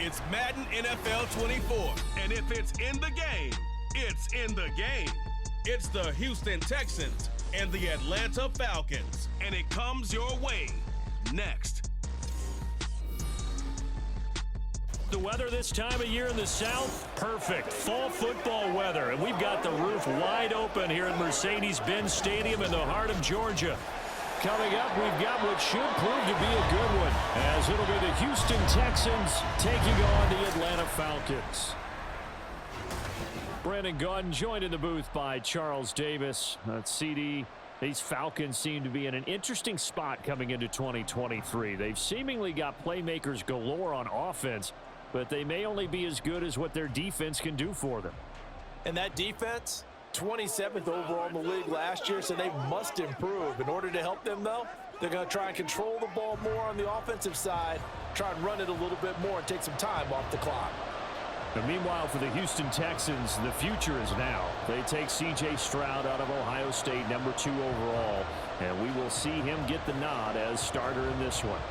It's Madden NFL 24. And if it's in the game, it's in the game. It's the Houston Texans and the Atlanta Falcons. And it comes your way next. The weather this time of year in the South, perfect. Fall football weather. And we've got the roof wide open here at Mercedes-Benz Stadium in the heart of Georgia. Coming up, we've got what should prove to be a good one, as it'll be the Houston Texans taking on the Atlanta Falcons. Brandon Gaudin joined in the booth by Charles Davis. CD, these Falcons seem to be in an interesting spot coming into 2023. They've seemingly got playmakers galore on offense, but they may only be as good as what their defense can do for them. And that defense, 27th overall in the league last year, so they must improve. In order to help them, though, they're going to try and control the ball more on the offensive side, try and run it a little bit more and take some time off the clock. And meanwhile, for the Houston Texans, the future is now. They take C.J. Stroud out of Ohio State, number 2 overall, and we will see him get the nod as starter in this one.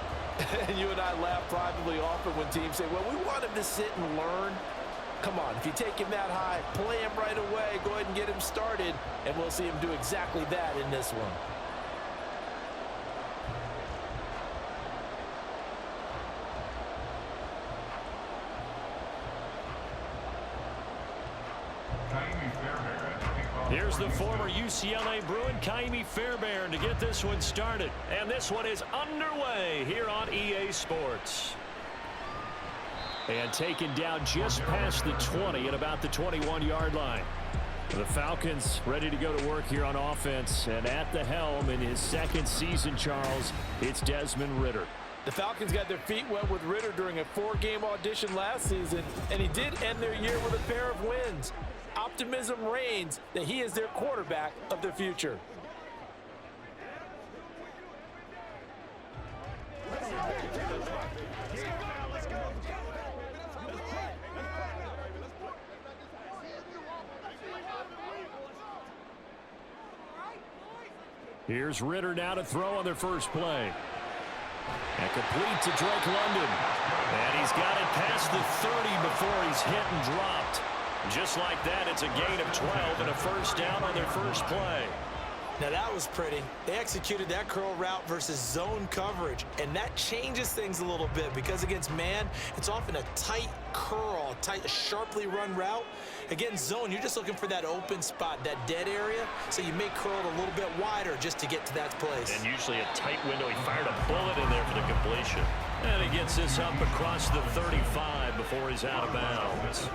And you and I laugh privately often when teams say, well, we want him to sit and learn. Come on, if you take him that high, play him right away, go ahead and get him started, and we'll see him do exactly that in this one. Here's the former UCLA Bruin, Kaimi Fairbairn, to get this one started. And this one is underway here on EA Sports. And taken down just past the 20 at about the 21-yard line. The Falcons ready to go to work here on offense. And at the helm in his second season, Charles, it's Desmond Ridder. The Falcons got their feet wet with Ridder during a 4-game audition last season, and he did end their year with a pair of wins. Optimism reigns that he is their quarterback of the future. Here's Ridder now to throw on their first play. And complete to Drake London. And he's got it past the 30 before he's hit and dropped. Just like that, it's a gain of 12 and a first down on their first play. Now that was pretty. They executed that curl route versus zone coverage, and that changes things a little bit because against man, it's often a tight curl, tight, sharply run route. Against zone, you're just looking for that open spot, that dead area, so you may curl it a little bit wider just to get to that place. And usually a tight window. He fired a bullet in there for the completion. And he gets this up across the 35 before he's out of bounds.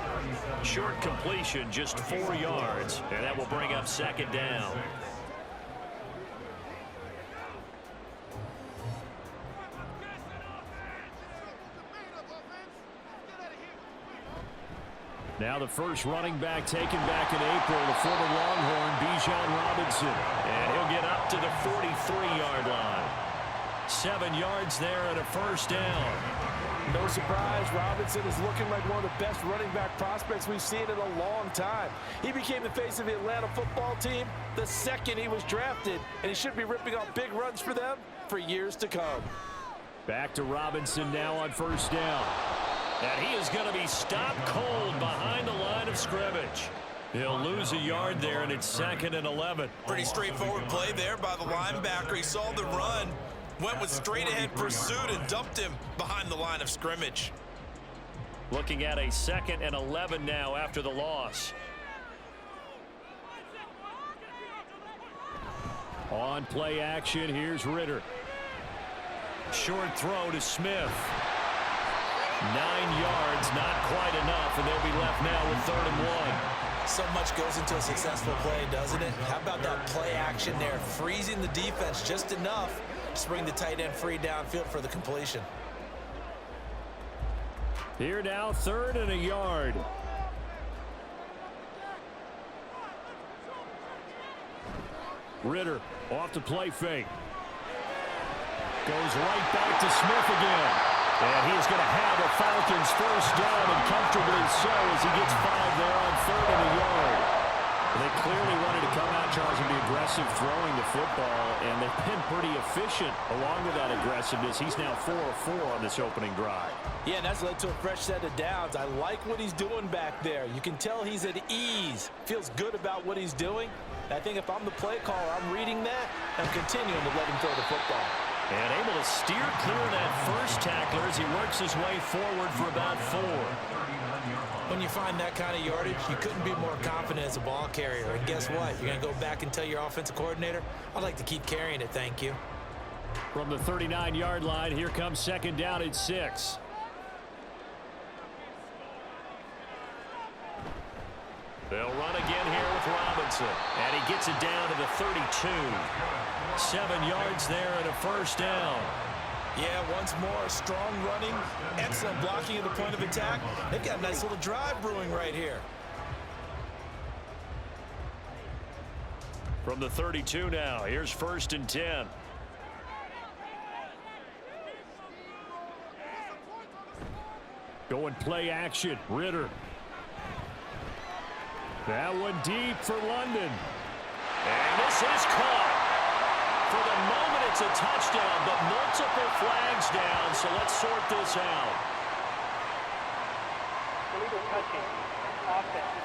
Short completion, just 4 yards, and that will bring up second down. Now the first running back taken back in April, the former Longhorn, Bijan Robinson. And he'll get up to the 43-yard line. 7 yards there and a first down. No surprise, Robinson is looking like one of the best running back prospects we've seen in a long time. He became the face of the Atlanta football team the second he was drafted, and he should be ripping off big runs for them for years to come. Back to Robinson now on first down. And he is going to be stopped cold behind the line of scrimmage. He'll lose a yard there, and it's 2nd and 11. Pretty straightforward play there by the linebacker. He saw the run, went with straight-ahead pursuit, and dumped him behind the line of scrimmage. Looking at a 2nd and 11 now after the loss. On play action, here's Ridder. Short throw to Smith. 9 yards, not quite enough, and they'll be left now with 3rd and 1. So much goes into a successful play, doesn't it? How about that play action there, freezing the defense just enough to bring the tight end free downfield for the completion. Here now, 3rd and a yard. Ridder off to play fake. Goes right back to Smith again. And he is going to have a Falcons first down, and comfortably so, as he gets 5 there on 3rd and a yard. They clearly wanted to come out, Charles, and be aggressive throwing the football, and they've been pretty efficient along with that aggressiveness. He's now 4 of 4 on this opening drive. Yeah, and that's led to a fresh set of downs. I like what he's doing back there. You can tell he's at ease. Feels good about what he's doing. I think if I'm the play caller, I'm reading that and continuing to let him throw the football. And able to steer clear of that first tackler as he works his way forward for about 4. When you find that kind of yardage, you couldn't be more confident as a ball carrier. And guess what? You're going to go back and tell your offensive coordinator, I'd like to keep carrying it, thank you. From the 39-yard line, here comes second down at 6. They'll run again here with Robinson. And he gets it down to the 32. 7 yards there and a first down. Yeah, once more, strong running, excellent blocking at the point of attack. They've got a nice little drive brewing right here. From the 32 now, here's 1st and 10. Going play action, Ritter. That one deep for London. And this is caught. For the moment, it's a touchdown, but multiple flags down, so let's sort this out. Illegal touching. Offense.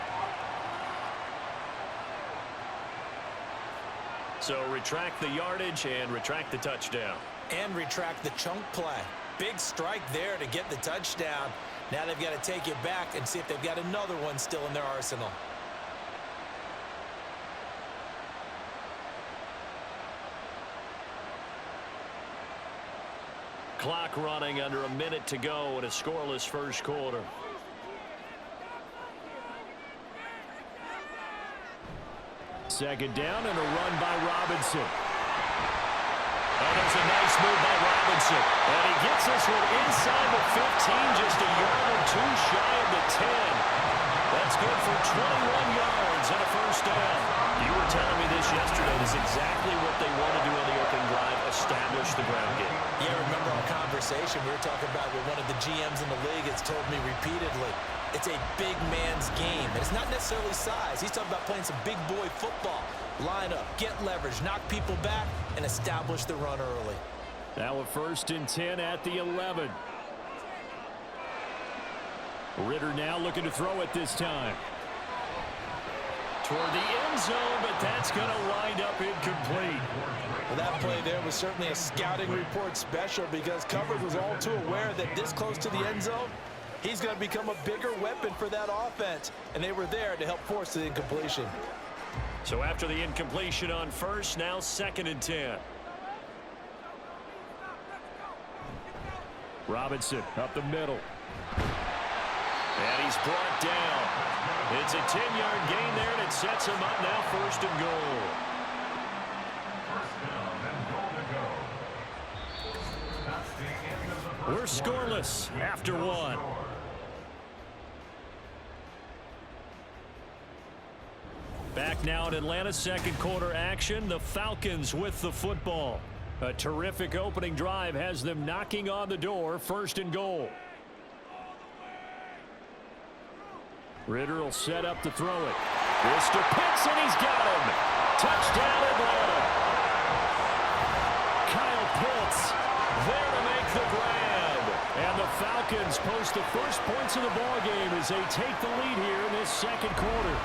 So retract the yardage and retract the touchdown. And retract the chunk play. Big strike there to get the touchdown. Now they've got to take it back and see if they've got another one still in their arsenal. Clock running, under a minute to go in a scoreless first quarter. Second down and a run by Robinson. And there's a nice move by Robinson. And he gets this one inside the 15, just a yard or 2 shy of the 10. That's good for 21 yards and a first down. You were telling me this yesterday. This is exactly what they want to do on the opening drive, establish the ground game. Yeah, remember our conversation we were talking about with one of the GMs in the league has told me repeatedly, it's a big man's game. And it's not necessarily size. He's talking about playing some big boy football. Line up, get leverage, knock people back, and establish the run early. Now a 1st and 10 at the 11. Ritter now looking to throw it this time. Toward the end zone, but that's going to wind up incomplete. Well, that play there was certainly a scouting report special because coverage was all too aware that this close to the end zone, he's going to become a bigger weapon for that offense, and they were there to help force the incompletion. So after the incompletion on 1st, now 2nd and 10. Robinson up the middle. And he's brought down. It's a 10-yard gain there, and it sets him up now 1st and goal. We're scoreless after 1. Back now in Atlanta, second quarter action. The Falcons with the football. A terrific opening drive has them knocking on the door, 1st and goal. Ritter will set up to throw it. This to Pitts, and he's got him. Touchdown, Atlanta. Kyle Pitts there to make the grab. And the Falcons post the first points of the ballgame as they take the lead here in this second quarter.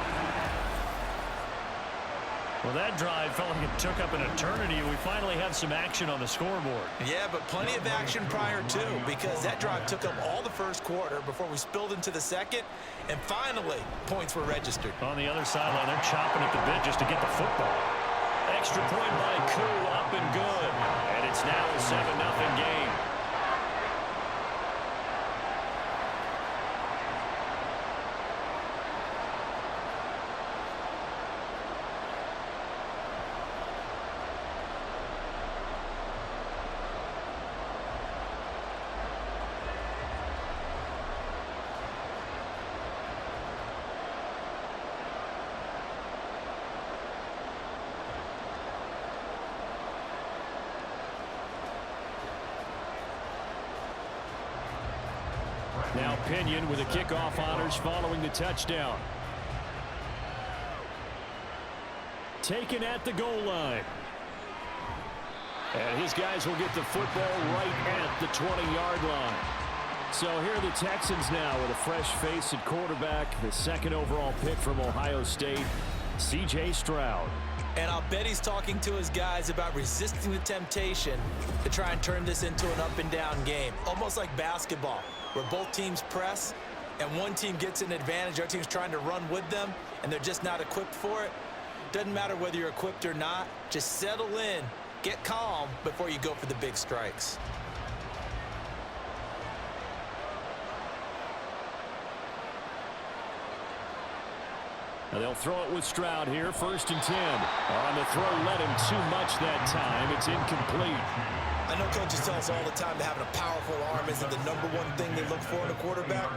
Well, that drive felt like it took up an eternity, and we finally have some action on the scoreboard. Yeah, but plenty of action prior to, because that drive took up all the first quarter before we spilled into the second, and finally, points were registered. On the other sideline, they're chopping at the bit just to get the football. Extra point by Koo, up and good. And it's now a 7-0 game. Now Pinion with the kickoff honors following the touchdown. taken at the goal line. And his guys will get the football right at the 20-yard line. So here are the Texans now with a fresh face at quarterback, the second overall pick from Ohio State, C.J. Stroud. And I'll bet he's talking to his guys about resisting the temptation to try and turn this into an up-and-down game, almost like basketball, where both teams press and one team gets an advantage, the other team's trying to run with them, and they're just not equipped for it. Doesn't matter whether you're equipped or not. Just settle in, get calm before you go for the big strikes. Now they'll throw it with Stroud here, 1st and 10. On the throw, led him too much that time. It's incomplete. I know coaches tell us all the time that having a powerful arm isn't the #1 thing they look for in a quarterback.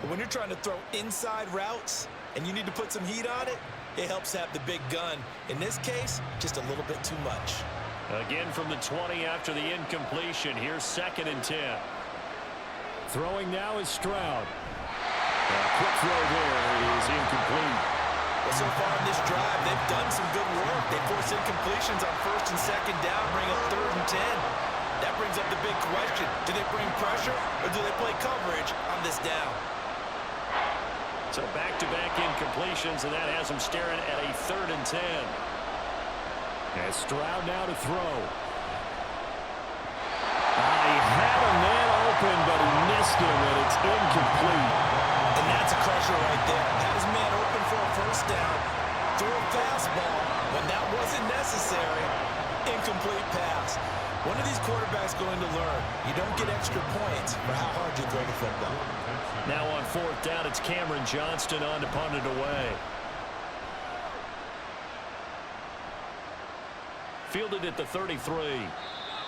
But when you're trying to throw inside routes and you need to put some heat on it, it helps have the big gun. In this case, just a little bit too much. Again from the 20 after the incompletion. Here's 2nd and 10. Throwing now is Stroud. A quick throw there is incomplete. Well, so far in this drive, they've done some good work. They force incompletions on 1st and 2nd down, bring up 3rd and 10. That brings up the big question. Do they bring pressure or do they play coverage on this down? So back-to-back incompletions, and that has them staring at a 3rd and 10. As Stroud now to throw. He had a man open, but he missed him, and it's incomplete. And that's a crusher right there. Had his man open for a 1st down, threw a fastball when that wasn't necessary. Incomplete pass. One of these quarterbacks going to learn. You don't get extra points for how hard you throw the football. Now on 4th down, it's Cameron Johnston on to punt it away. Fielded at the 33.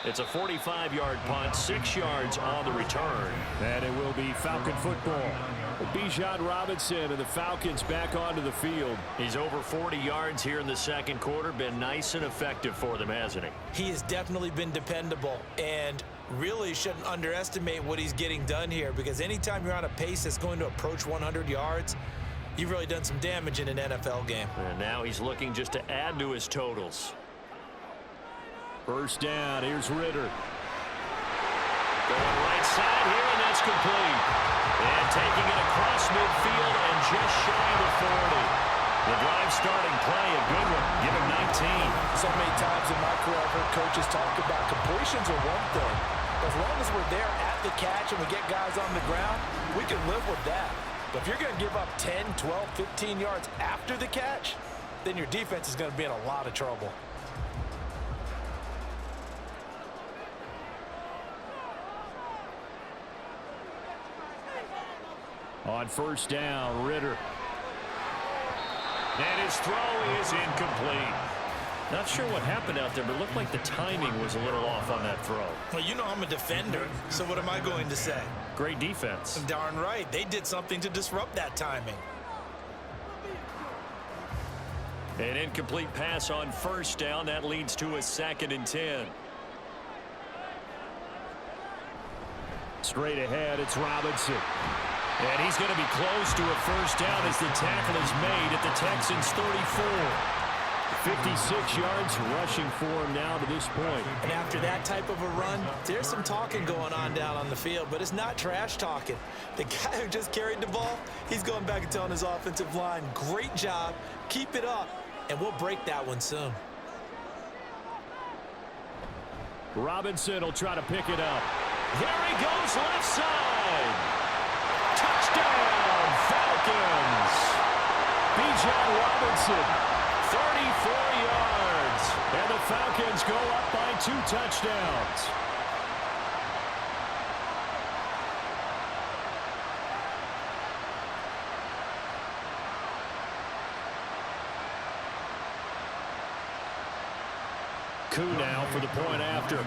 It's a 45-yard punt, 6 yards on the return. And it will be Falcon football. Bijan Robinson and the Falcons back onto the field. He's over 40 yards here in the 2nd quarter. Been nice and effective for them, hasn't he? He has definitely been dependable, and really shouldn't underestimate what he's getting done here, because anytime you're on a pace that's going to approach 100 yards, you've really done some damage in an NFL game. And now he's looking just to add to his totals. 1st down, here's Ritter. Going right side here, and that's complete. And taking it across midfield and just shy of the 40. The drive starting play, a good one. Give him 19. So many times in my career, I've heard coaches talk about completions are one thing. As long as we're there at the catch and we get guys on the ground, we can live with that. But if you're going to give up 10, 12, 15 yards after the catch, then your defense is going to be in a lot of trouble. On 1st down, Ritter. And his throw is incomplete. Not sure what happened out there, but it looked like the timing was a little off on that throw. Well, you know I'm a defender, so what am I going to say? Great defense. Darn right. They did something to disrupt that timing. An incomplete pass on 1st down. That leads to a 2nd and 10. Straight ahead, it's Robinson. And he's going to be close to a 1st down as the tackle is made at the Texans' 34. 56 yards rushing for him now to this point. And after that type of a run, there's some talking going on down on the field, but it's not trash talking. The guy who just carried the ball, he's going back and telling his offensive line, great job, keep it up, and we'll break that one soon. Robinson will try to pick it up. There he goes, left side. Touchdown, Falcons. Bijan Robinson, 34 yards. And the Falcons go up by 2 touchdowns. Koo now for the point after.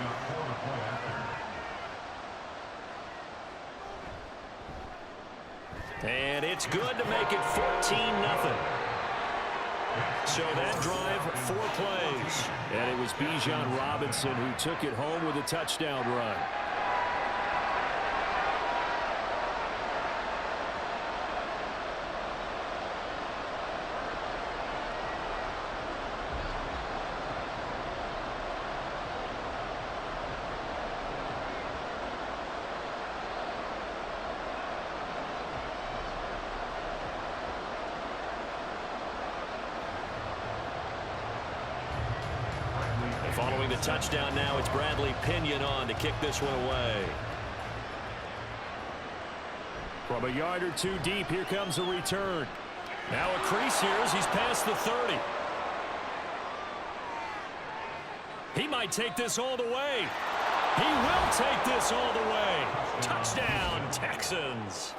And it's good to make it 14-0. So that drive, 4 plays. And it was Bijan Robinson who took it home with a touchdown run. the touchdown now. It's Bradley Pinion on to kick this one away. From a yard or two deep, here comes a return. Now a crease here as he's past the 30. He might take this all the way. He will take this all the way. Touchdown, Texans.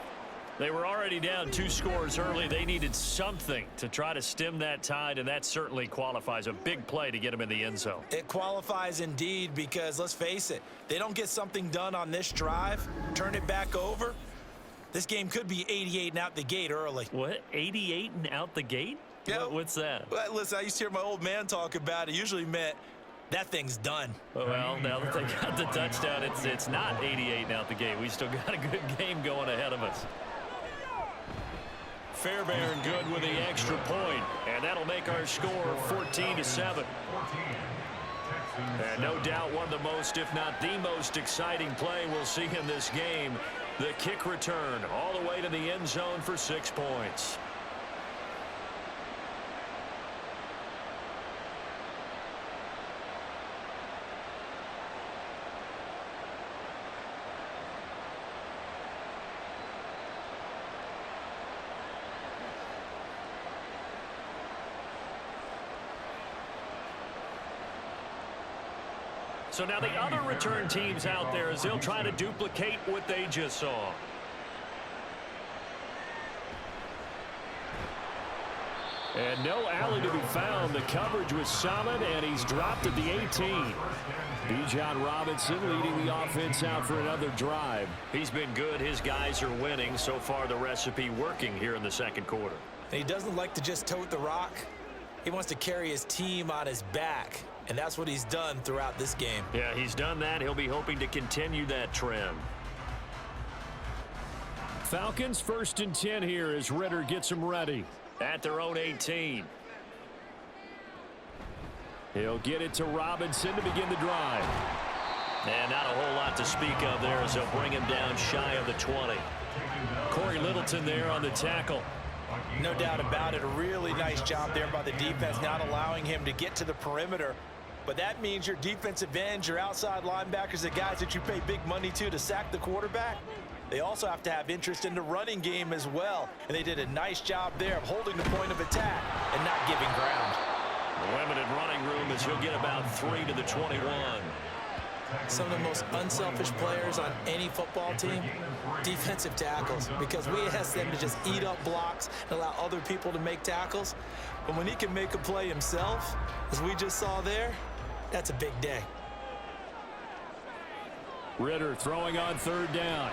They were already down 2 scores early. They needed something to try to stem that tide, and that certainly qualifies. A big play to get them in the end zone. It qualifies indeed because, let's face it, they don't get something done on this drive, turn it back over, this game could be 88 and out the gate early. What? 88 and out the gate? Yeah. What's that? Well, listen, I used to hear my old man talk about it. Usually meant that thing's done. Well, now that they got the touchdown, it's not 88 and out the gate. We still got a good game going ahead of us. Fairbairn good with the extra point, and that'll make our score 14-7. And no doubt one of the most, if not the most exciting play we'll see in this game. The kick return all the way to the end zone for 6 points. So now the other return teams out there as they'll try to duplicate what they just saw. And no alley to be found. The coverage was solid, and he's dropped at the 18. Bijan Robinson leading the offense out for another drive. He's been good. His guys are winning. So far, the recipe working here in the second quarter. And he doesn't like to just tote the rock. He wants to carry his team on his back. And that's what he's done throughout this game. Yeah, he's done that. He'll be hoping to continue that trend. Falcons 1st and 10 here as Ritter gets them ready at their own 18. He'll get it to Robinson to begin the drive. And not a whole lot to speak of there as they'll bring him down shy of the 20. Corey Littleton there on the tackle. No doubt about it. A really nice job there by the defense, not allowing him to get to the perimeter. But that means your defensive ends, your outside linebackers, the guys that you pay big money to sack the quarterback, they also have to have interest in the running game as well. And they did a nice job there of holding the point of attack and not giving ground. Limited running room as he'll get about 3 to the 21. Some of the most unselfish players on any football team, defensive tackles, because we ask them to just eat up blocks and allow other people to make tackles. But when he can make a play himself, as we just saw there, that's a big day. Ritter throwing on 3rd down.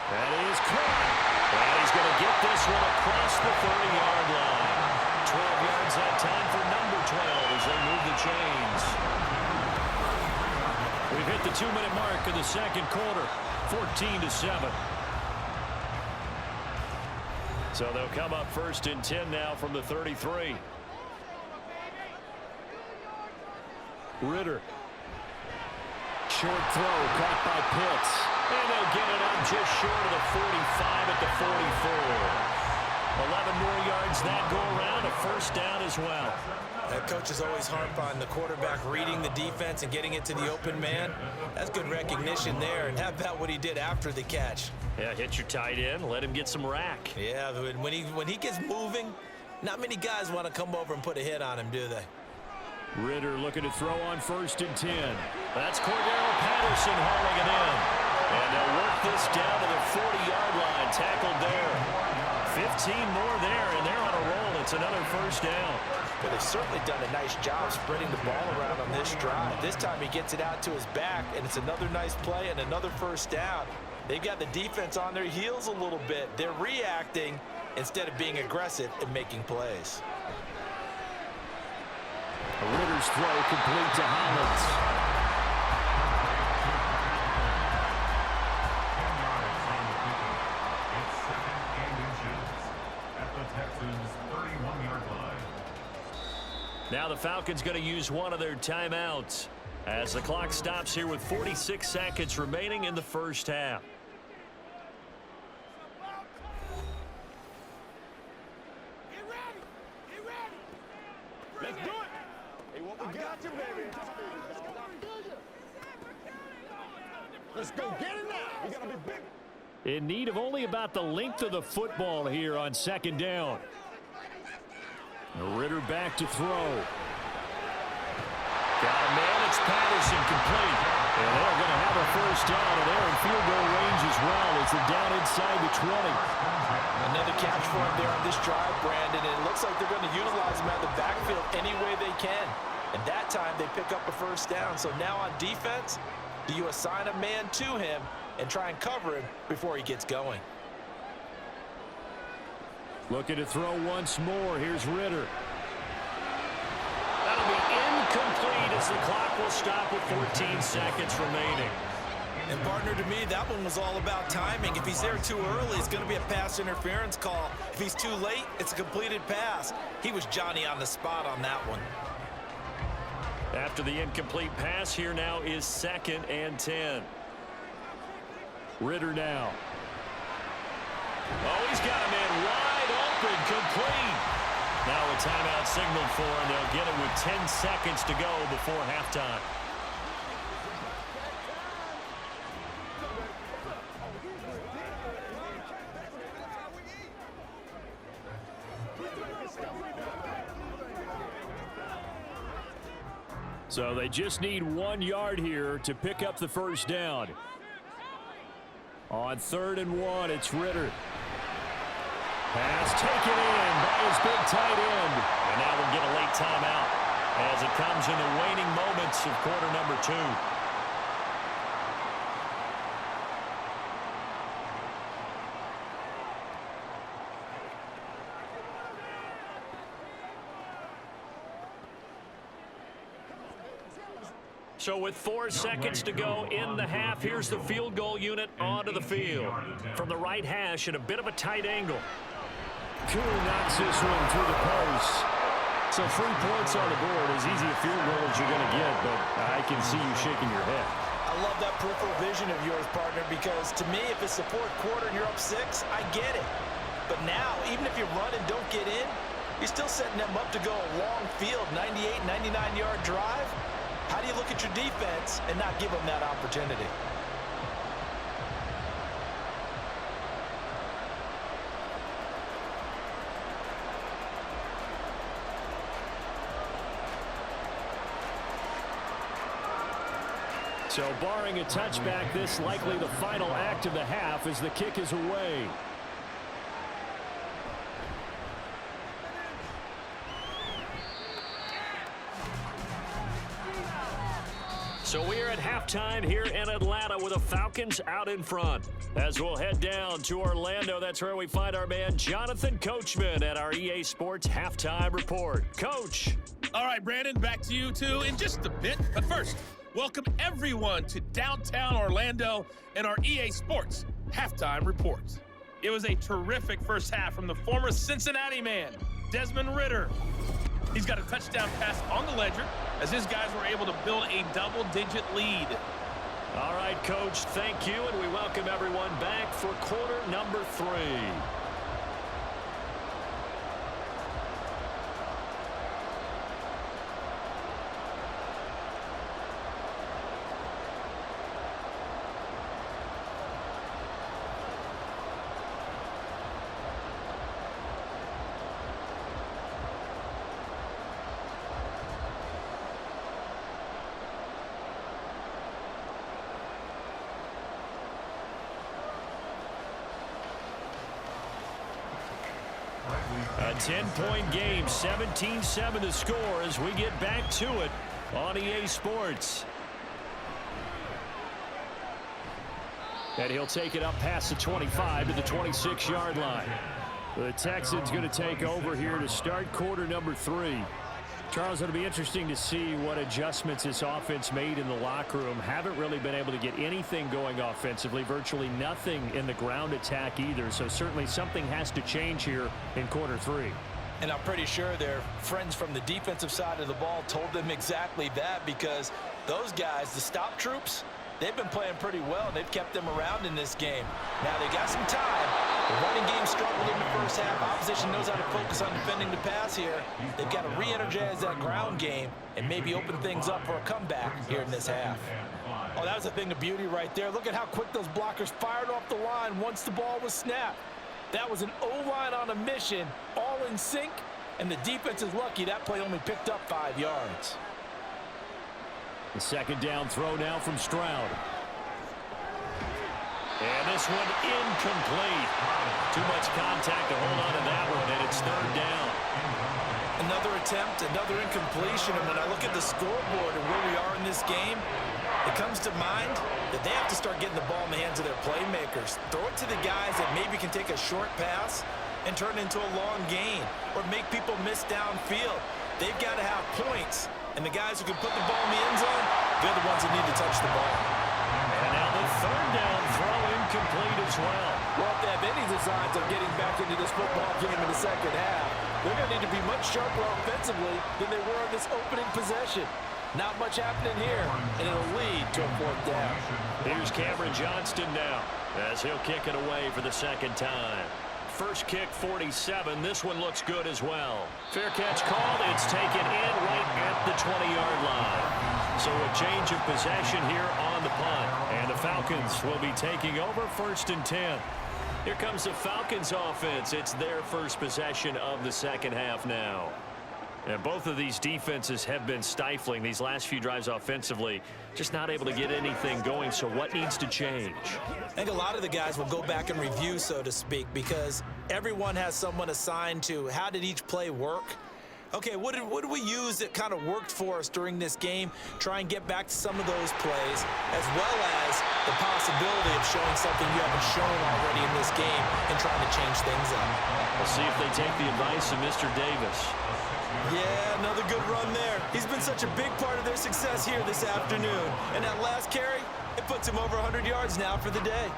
That is caught. And he's going to get this one across the 30-yard line. 12 yards that time for number 12 as they move the chains. We've hit the 2-minute mark of the second quarter, 14-7. So they'll come up 1st and 10 now from the 33. Ritter. Short throw caught by Pitts. And they'll get it up just short of the 45 at the 44. 11 more yards that go around, a 1st down as well. Coaches always harp on the quarterback reading the defense and getting it to the open man. That's good recognition there. And how about what he did after the catch? Yeah, hit your tight end, let him get some rack. Yeah, when he gets moving, not many guys want to come over and put a hit on him, do they? Ritter looking to throw on 1st and 10. That's Cordero Patterson hauling it in. And they'll work this down to the 40-yard line, tackled there. 15 more there, and they're on a roll. It's another 1st down. Well, they've certainly done a nice job spreading the ball around on this drive. This time he gets it out to his back, and it's another nice play and another 1st down. They've got the defense on their heels a little bit. They're reacting instead of being aggressive and making plays. Ritter's throw complete to Hollins. Now the Falcons going to use one of their timeouts as the clock stops here with 46 seconds remaining in the 1st half. Let's do it. Hey, what we got? Let's go get it now. We got to be big. In need of only about the length of the football here on second down. Ritter back to throw. Got a man, it's Patterson, complete. And they're going to have a first down, and they're in field goal range as well as they're down inside the 20. Another catch for him there on this drive, Brandon, and it looks like they're going to utilize him out of the backfield any way they can. And that time they pick up a first down. So now on defense, do you assign a man to him and try and cover him before he gets going? Looking to throw once more. Here's Ritter. That'll be incomplete as the clock will stop with 14 seconds remaining. And partner, to me, that one was all about timing. If he's there too early, it's going to be a pass interference call. If he's too late, it's a completed pass. He was Johnny on the spot on that one. After the incomplete pass, here now is 2nd and 10. Ritter now. Oh, he's got him in wide open, complete. Now a timeout signaled for, and they'll get it with 10 seconds to go before halftime. So they just need 1 yard here to pick up the first down. On 3rd and 1, it's Ritter. Pass taken in by his big tight end. And now we'll get a late timeout as it comes in the waning moments of quarter number 2. So with 4 seconds to go in the half, here's the field goal unit onto the field. From the right hash at a bit of a tight angle. Cool knocks this one through the post. So 3 points on the board, as easy a field goal as you're going to get, but I can see you shaking your head. I love that peripheral vision of yours, partner, because to me, if it's the 4th quarter and you're up 6, I get it. But now, even if you run and don't get in, you're still setting them up to go a long field, 98, 99-yard drive. How do you look at your defense and not give them that opportunity? So barring a touchback, this likely the final act of the half as the kick is away. So we are at halftime here in Atlanta with the Falcons out in front. As we'll head down to Orlando, that's where we find our man Jonathan Coachman at our EA Sports Halftime Report. Coach. All right, Brandon, back to you two in just a bit. But first, welcome everyone to downtown Orlando and our EA Sports Halftime Report. It was a terrific first half from the former Cincinnati man, Desmond Ritter. He's got a touchdown pass on the ledger as his guys were able to build a double-digit lead. All right, Coach, thank you, and we welcome everyone back for quarter number 3. A 10-point game, 17-7 the score as we get back to it on EA Sports. And he'll take it up past the 25 to the 26-yard line. The Texans going to take over here to start quarter number 3. Charles, it'll be interesting to see what adjustments this offense made in the locker room. Haven't really been able to get anything going offensively, virtually nothing in the ground attack either. So certainly something has to change here in quarter 3. And I'm pretty sure their friends from the defensive side of the ball told them exactly that, because those guys, the stop troops, they've been playing pretty well, and they've kept them around in this game. Now, they got some time, The running game struggled in the first half. Opposition knows how to focus on defending the pass here. They've got to re-energize that ground game and maybe open things up for a comeback here in this half. Oh, that was a thing of beauty right there. Look at how quick those blockers fired off the line once the ball was snapped. That was an O-line on a mission, all in sync, and the defense is lucky that play only picked up 5 yards. The second down throw now from Stroud. And this one incomplete. Too much contact to hold on to that one, and it's third down. Another attempt, another incompletion, and when I look at the scoreboard and where we are in this game, it comes to mind that they have to start getting the ball in the hands of their playmakers. Throw it to the guys that maybe can take a short pass and turn it into a long gain or make people miss downfield. They've got to have points, and the guys who can put the ball in the end zone, they're the ones that need to touch the ball. And now the third down throw incomplete as well. Well, if they have any designs of getting back into this football game in the second half, they're going to need to be much sharper offensively than they were in this opening possession. Not much happening here, and it'll lead to a fourth down. Here's Cameron Johnston now as he'll kick it away for the second time. First kick, 47. This one looks good as well. Fair catch called. It's taken in right at the 20-yard line. So a change of possession here on the punt. And the Falcons will be taking over 1st and 10. Here comes the Falcons offense. It's their first possession of the second half now. And both of these defenses have been stifling these last few drives offensively. Just not able to get anything going. So what needs to change? I think a lot of the guys will go back and review, so to speak, because everyone has someone assigned to how did each play work. Okay, what did we use that kind of worked for us during this game? Try and get back to some of those plays, as well as the possibility of showing something you haven't shown already in this game and trying to change things up. We'll see if they take the advice of Mr. Davis. Yeah, another good run there. He's been such a big part of their success here this afternoon. And that last carry, it puts him over 100 yards now for the day.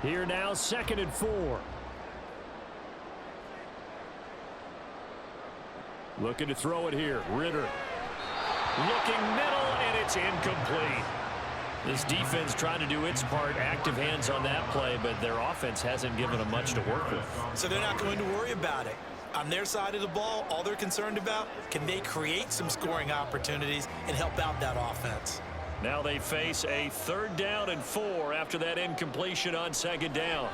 Here now, 2nd and 4. Looking to throw it here. Ritter. Looking middle, and it's incomplete. This defense trying to do its part. Active hands on that play, but their offense hasn't given them much to work with. So they're not going to worry about it. On their side of the ball, all they're concerned about, can they create some scoring opportunities and help out that offense? Now they face a 3rd down and 4 after that incompletion on 2nd down.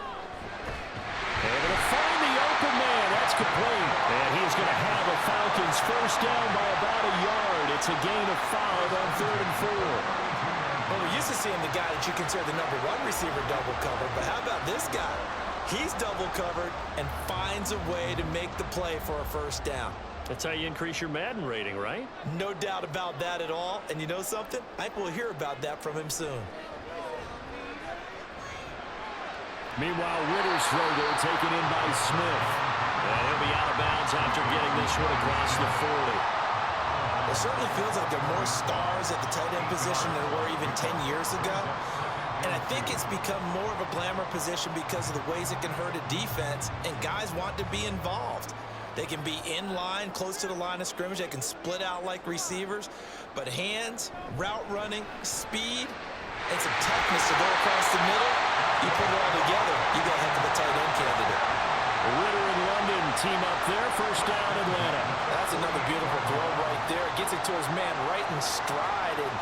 Able to find the open man. That's complete. And he is going to have a Falcons first down by about a yard. It's a gain of 5 on 3rd and 4. Well, we're used to seeing the guy that you consider the number 1 receiver double covered, but how about this guy? He's double covered and finds a way to make the play for a first down. That's how you increase your Madden rating, right? No doubt about that at all. And you know something? I think we'll hear about that from him soon. Meanwhile, Ritter's throw there taken in by Smith. And he'll be out of bounds after getting this one across the 40. It certainly feels like there are more stars at the tight end position than there were even 10 years ago. And I think it's become more of a glamour position because of the ways it can hurt a defense, and guys want to be involved. They can be in line, close to the line of scrimmage. They can split out like receivers. But hands, route running, speed, and some toughness to go across the middle, you put it all together, you got a heck of a tight end candidate. Ritter and London team up there. First down, Atlanta. That's another beautiful throw right there. Gets it to his man right in stride. And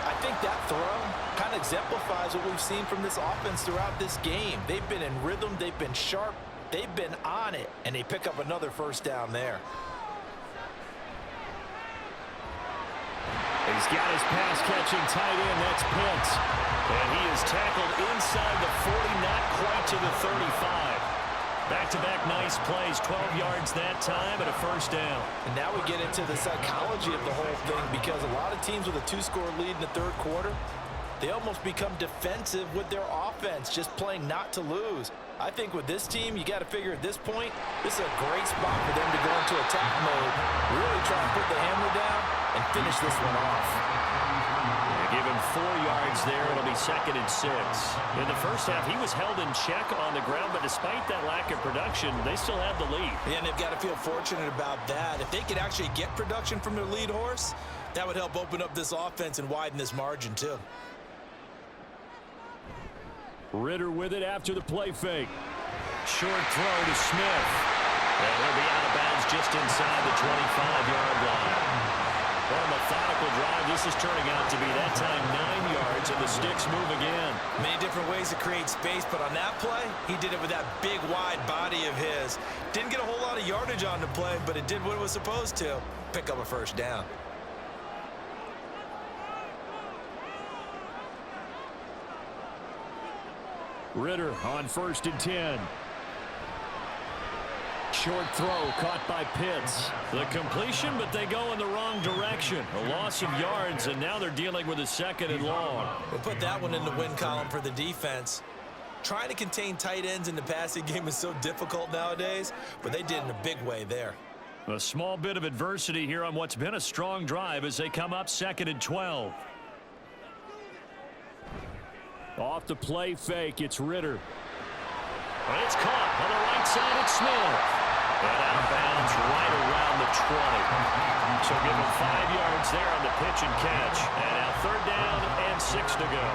I think that throw kind of exemplifies what we've seen from this offense throughout this game. They've been in rhythm. They've been sharp. They've been on it. And they pick up another first down there. He's got his pass-catching tight end. That's Pitts. And he is tackled inside the 40, not quite to the 35. Back-to-back nice plays, 12 yards that time, and a first down. And now we get into the psychology of the whole thing, because a lot of teams with a 2-score lead in the 3rd quarter, they almost become defensive with their offense, just playing not to lose. I think with this team, you got to figure at this point, this is a great spot for them to go into attack mode, really try and put the hammer down and finish this one off. Give him 4 yards there. It'll be 2nd and 6. In the first half, he was held in check on the ground, but despite that lack of production, they still have the lead. Yeah, and they've got to feel fortunate about that. If they could actually get production from their lead horse, that would help open up this offense and widen this margin too. Ritter with it after the play fake. Short throw to Smith. And he'll be out of bounds just inside the 25-yard line. Well, methodical drive. This is turning out to be that time 9 yards, and the sticks move again. Many different ways to create space, but on that play, he did it with that big, wide body of his. Didn't get a whole lot of yardage on the play, but it did what it was supposed to. Pick up a first down. Ritter on 1st and 10. Short throw caught by Pitts. The completion, but they go in the wrong direction. A loss of yards, and now they're dealing with a 2nd and long. We'll put that one in the win column for the defense. Trying to contain tight ends in the passing game is so difficult nowadays, but they did in a big way there. A small bit of adversity here on what's been a strong drive as they come up 2nd and 12. Off the play fake, it's Ritter. And it's caught on the right side, it's Smith. And out of bounds right around the 20. So give him 5 yards there on the pitch and catch. And now 3rd down and 6 to go.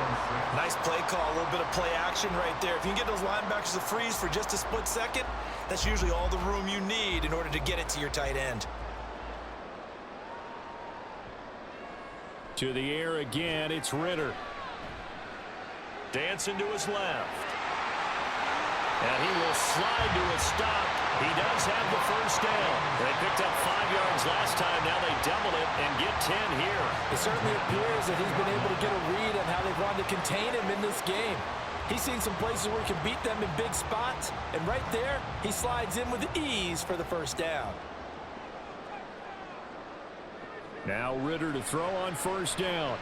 Nice play call, a little bit of play action right there. If you can get those linebackers to freeze for just a split second, that's usually all the room you need in order to get it to your tight end. To the air again, it's Ritter. Dancing to his left. And he will slide to a stop. He does have the first down. They picked up 5 yards last time. Now they double it and get 10 here. It certainly appears that he's been able to get a read on how they've wanted to contain him in this game. He's seen some places where he can beat them in big spots. And right there, he slides in with ease for the first down. Now Ritter to throw on 1st down.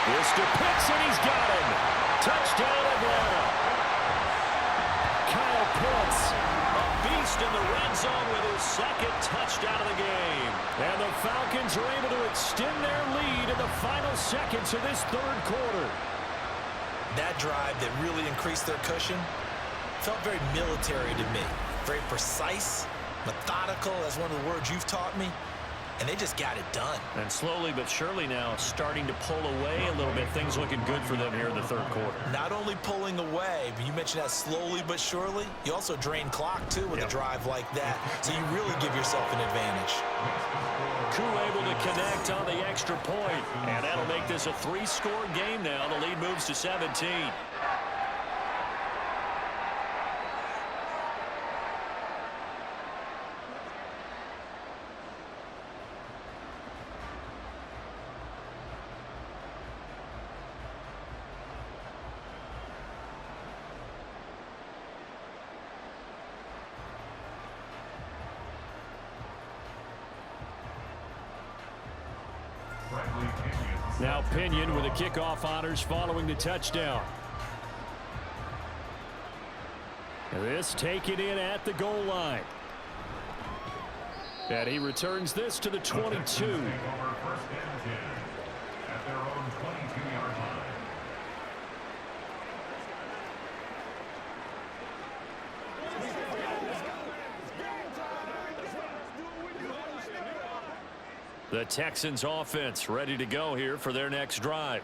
This to Pitts, and he's got him. Touchdown, Atlanta. Kyle Pitts, a beast in the red zone with his 2nd touchdown of the game. And the Falcons are able to extend their lead in the final seconds of this 3rd quarter. That drive that really increased their cushion felt very military to me. Very precise, methodical, that's one of the words you've taught me. And they just got it done. And slowly but surely now starting to pull away a little bit. Things looking good for them here in the 3rd quarter. Not only pulling away, but you mentioned that slowly but surely. You also drain clock, too, with a drive like that. So you really give yourself an advantage. Koo able to connect on the extra point. And that'll make this a 3-score game now. The lead moves to 17. Now Pinion with the kickoff honors following the touchdown. This taken in at the goal line. And he returns this to the 22. The Texans offense ready to go here for their next drive.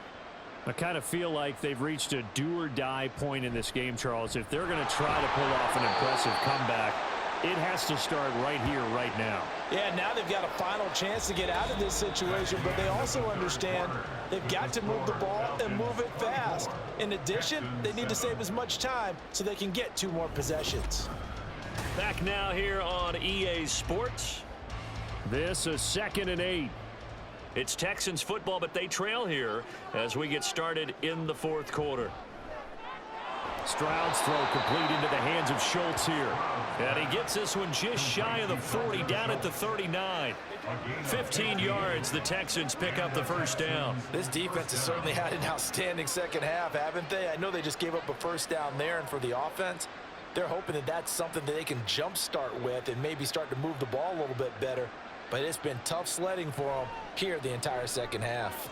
I kind of feel like they've reached a do-or-die point in this game, Charles. If they're going to try to pull off an impressive comeback, it has to start right here, right now. Yeah, now they've got a final chance to get out of this situation, but they also understand they've got to move the ball and move it fast. In addition, they need to save as much time so they can get 2 more possessions. Back now here on EA Sports. This is 2nd and 8. It's Texans football, but they trail here as we get started in the 4th quarter. Stroud's throw complete into the hands of Schultz here. And he gets this one just shy of the 40, down at the 39. 15 yards, the Texans pick up the first down. This defense has certainly had an outstanding second half, haven't they? I know they just gave up a first down there, and for the offense, they're hoping that that's something that they can jumpstart with and maybe start to move the ball a little bit better. But it's been tough sledding for them here the entire second half.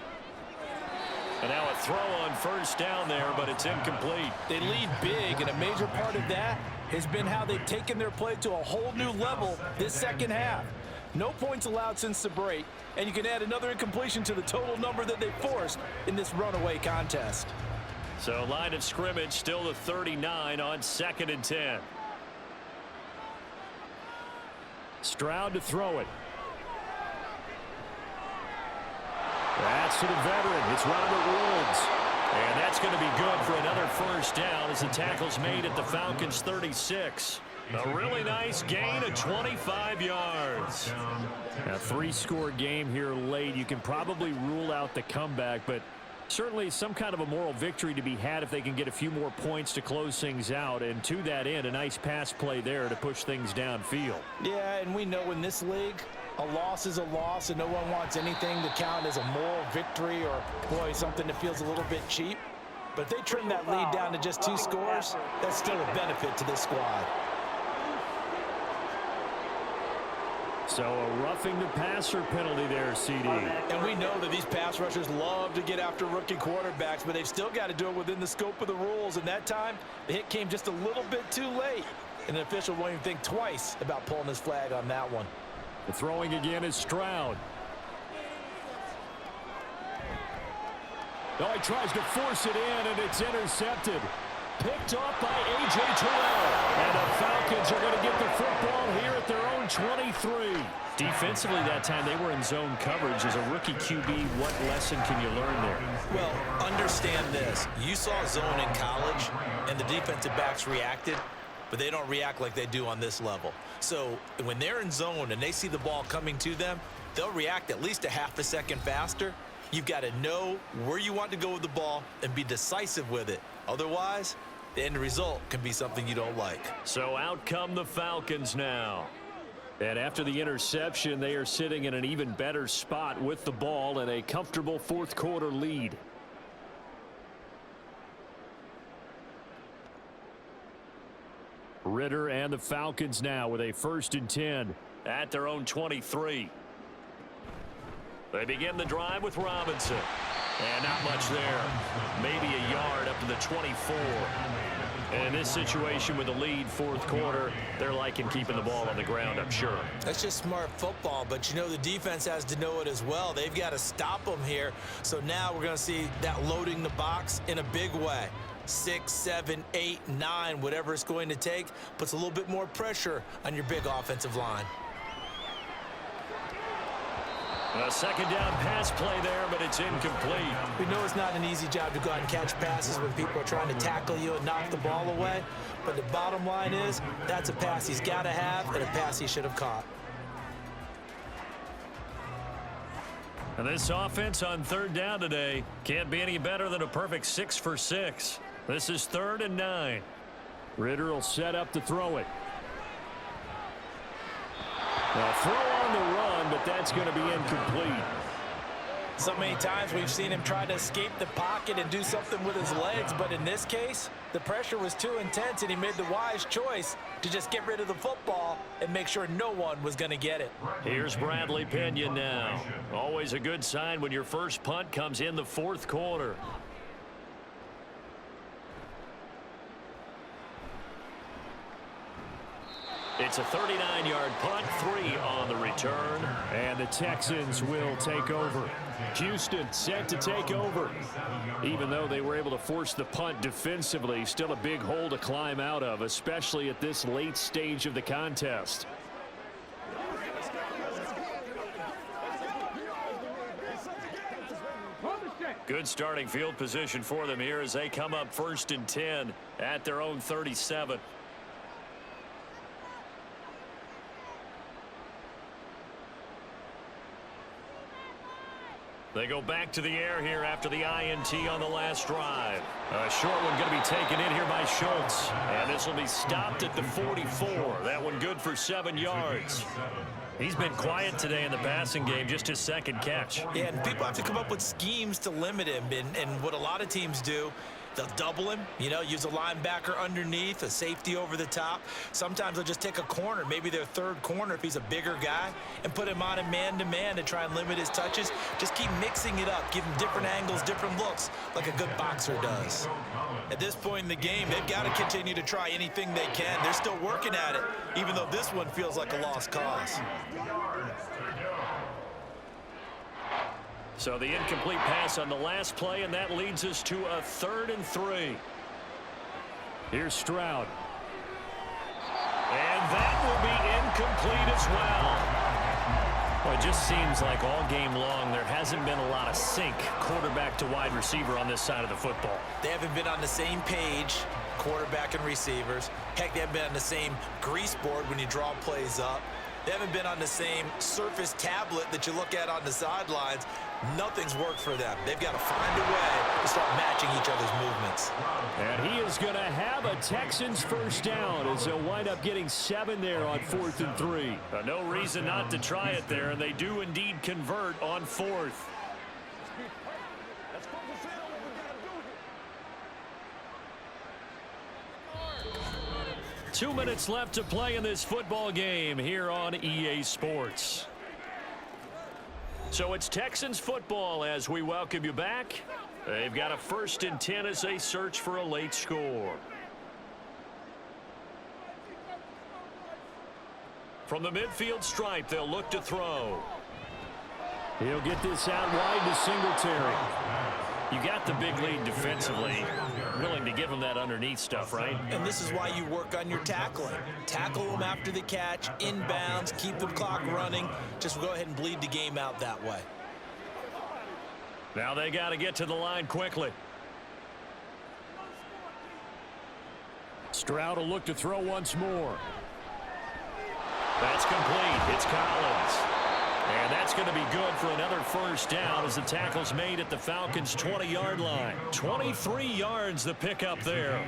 And now a throw on first down there, but it's incomplete. They lead big, and a major part of that has been how they've taken their play to a whole new level this second half. No points allowed since the break, and you can add another incompletion to the total number that they forced in this runaway contest. So line of scrimmage still the 39 on 2nd and 10. Stroud to throw it. That's to the veteran. It's Robert Woods. And that's going to be good for another first down as the tackle's made at the Falcons 36. A really nice gain of 25 yards. A 3-score game here late. You can probably rule out the comeback, but certainly some kind of a moral victory to be had if they can get a few more points to close things out. And to that end, a nice pass play there to push things downfield. Yeah, and we know in this league, a loss is a loss, and no one wants anything to count as a moral victory or, boy, something that feels a little bit cheap. But if they trim that lead down to just 2 scores, that's still a benefit to this squad. So a roughing the passer penalty there, CD. And we know that these pass rushers love to get after rookie quarterbacks, but they've still got to do it within the scope of the rules. And that time, the hit came just a little bit too late. And the official won't even think twice about pulling his flag on that one. The throwing again is Stroud. Oh, he tries to force it in, and it's intercepted. Picked off by A.J. Terrell. And the Falcons are going to get the football here at their own 23. Defensively that time, they were in zone coverage. As a rookie QB, what lesson can you learn there? Well, understand this. You saw zone in college, and the defensive backs reacted, but they don't react like they do on this level. So when they're in zone and they see the ball coming to them, they'll react at least a half a second faster. You've got to know where you want to go with the ball and be decisive with it. Otherwise, the end result can be something you don't like. So out come the Falcons now. And after the interception, they are sitting in an even better spot with the ball and a comfortable 4th quarter lead. Ritter and the Falcons now with a 1st and 10 at their own 23. They begin the drive with Robinson. And not much there. Maybe a yard up to the 24. And in this situation with the lead 4th quarter, they're liking keeping the ball on the ground, I'm sure. That's just smart football, but you know the defense has to know it as well. They've got to stop them here. So now we're going to see that loading the box in a big way. 6, 7, 8, 9, whatever it's going to take, puts a little bit more pressure on your big offensive line. A 2nd down pass play there, but it's incomplete. We know it's not an easy job to go out and catch passes when people are trying to tackle you and knock the ball away. But the bottom line is, that's a pass he's got to have and a pass he should have caught. And this offense on 3rd down today can't be any better than a perfect 6 for 6. This is 3rd and 9. Ritter will set up to throw it. A throw on the run, but that's going to be incomplete. So many times we've seen him try to escape the pocket and do something with his legs, but in this case, the pressure was too intense and he made the wise choice to just get rid of the football and make sure no one was going to get it. Here's Bradley Pinion now. Always a good sign when your first punt comes in the 4th quarter. It's a 39-yard punt, 3 on the return, and the Texans will take over. Houston set to take over. Even though they were able to force the punt defensively, still a big hole to climb out of, especially at this late stage of the contest. Good starting field position for them here as they come up 1st and 10 at their own 37. They go back to the air here after the INT on the last drive. A short one going to be taken in here by Schultz. And this will be stopped at the 44. That one good for 7 yards. He's been quiet today in the passing game, just his 2nd catch. Yeah, and people have to come up with schemes to limit him. And what a lot of teams do, they'll double him, use a linebacker underneath, a safety over the top. Sometimes they'll just take a corner, maybe their 3rd corner if he's a bigger guy, and put him on a man-to-man to try and limit his touches. Just keep mixing it up, give him different angles, different looks, like a good boxer does. At this point in the game, they've got to continue to try anything they can. They're still working at it, even though this one feels like a lost cause. So the incomplete pass on the last play, and that leads us to a 3rd and 3. Here's Stroud. And that will be incomplete as well. Well, it just seems like all game long there hasn't been a lot of sync quarterback to wide receiver on this side of the football. They haven't been on the same page, quarterback and receivers. Heck, they haven't been on the same grease board when you draw plays up. They haven't been on the same surface tablet that you look at on the sidelines. Nothing's worked for them. They've got to find a way to start matching each other's movements. And he is going to have a Texans first down as they'll wind up getting 7 there on 4th and 3. No reason not to try it there, and they do indeed convert on 4th. 2 minutes left to play in this football game here on EA Sports. So it's Texans football as we welcome you back. They've got a 1st and 10 as they search for a late score. From the midfield stripe, they'll look to throw. He'll get this out wide to Singletary. You got the big lead defensively. Willing to give him that underneath stuff, right? And this is why you work on your tackling. Tackle them after the catch, inbounds, keep the clock running. Just go ahead and bleed the game out that way. Now they got to get to the line quickly. Stroud will look to throw once more. That's complete. It's Collins. And that's going to be good for another first down as the tackle's made at the Falcons' 20-yard line. 23 yards the pickup there.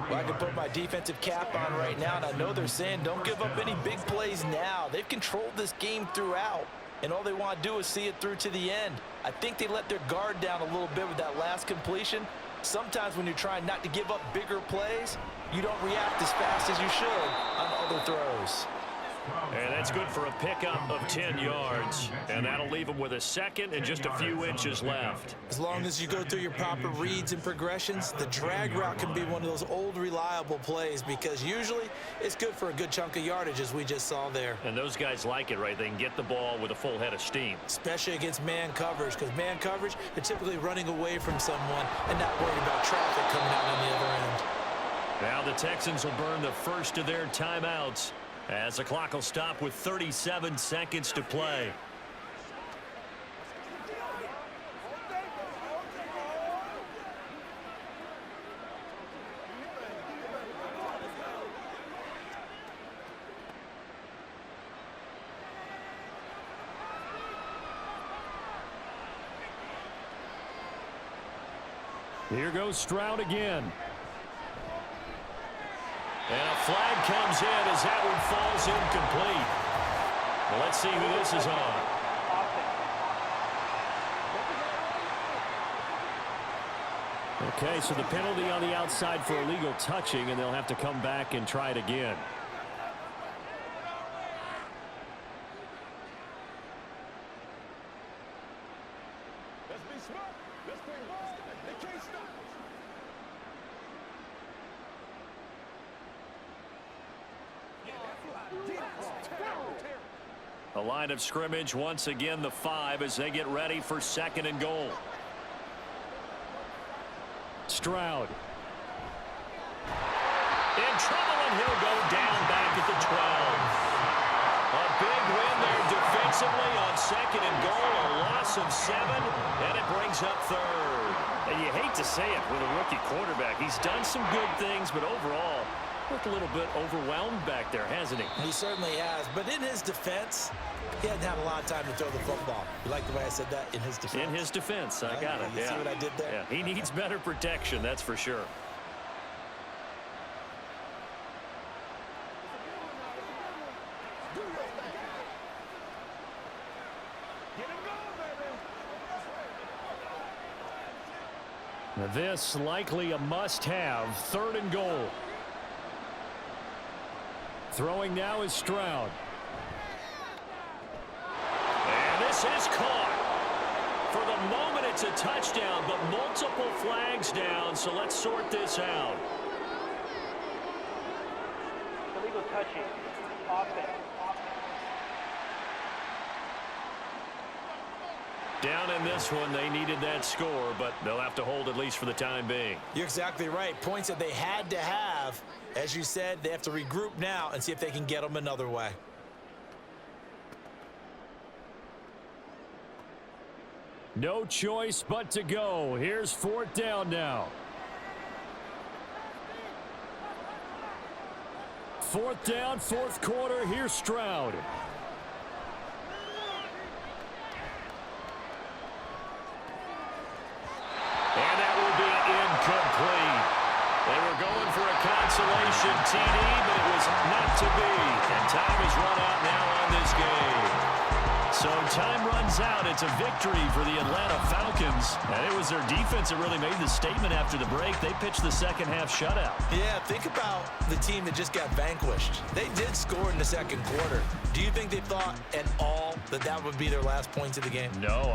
Well, I can put my defensive cap on right now, and I know they're saying don't give up any big plays now. They've controlled this game throughout, and all they want to do is see it through to the end. I think they let their guard down a little bit with that last completion. Sometimes when you're trying not to give up bigger plays, you don't react as fast as you should on other throws. And that's good for a pickup of 10 yards. And that'll leave them with a 2nd and just a few inches left. As long as you go through your proper reads and progressions, the drag route can be one of those old reliable plays because usually it's good for a good chunk of yardage as we just saw there. And those guys like it, right? They can get the ball with a full head of steam. Especially against man coverage, because man coverage, they're typically running away from someone and not worried about traffic coming out on the other end. Now the Texans will burn the first of their timeouts as the clock will stop with 37 seconds to play. Here goes Stroud again. And a flag comes in as that one falls incomplete. Well, let's see who this is on. Okay, so the penalty on the outside for illegal touching, and they'll have to come back and try it again. Let's be smart. Let's play ball. They can't stop us. A line of scrimmage once again, the 5 as they get ready for 2nd and goal. Stroud. In trouble, and he'll go down back at the 12. A big win there defensively on 2nd and goal, a loss of 7, and it brings up 3rd. And you hate to say it with a rookie quarterback. He's done some good things, but overall, looked a little bit overwhelmed back there, hasn't he? He certainly has, but in his defense, he hadn't had a lot of time to throw the football. You like the way I said that? In his defense. In his defense, I got it. You see what I did there? Yeah, he needs better protection, that's for sure. Now this likely a must-have, 3rd and goal. Throwing now is Stroud. And this is caught. For the moment, it's a touchdown, but multiple flags down, so let's sort this out. Illegal touching. Offense. Down in this one, they needed that score, but they'll have to hold at least for the time being. You're exactly right. Points that they had to have. As you said, they have to regroup now and see if they can get them another way. No choice but to go. Here's 4th down now. 4th down, 4th quarter. Here's Stroud. And that will be incomplete. They were going for a consolation TD, but it was not to be. And time is run out now on this game. So time runs out. It's a victory for the Atlanta Falcons. And it was their defense that really made the statement after the break. They pitched the second half shutout. Yeah, think about the team that just got vanquished. They did score in the second quarter. Do you think they thought at all that that would be their last points of the game? No,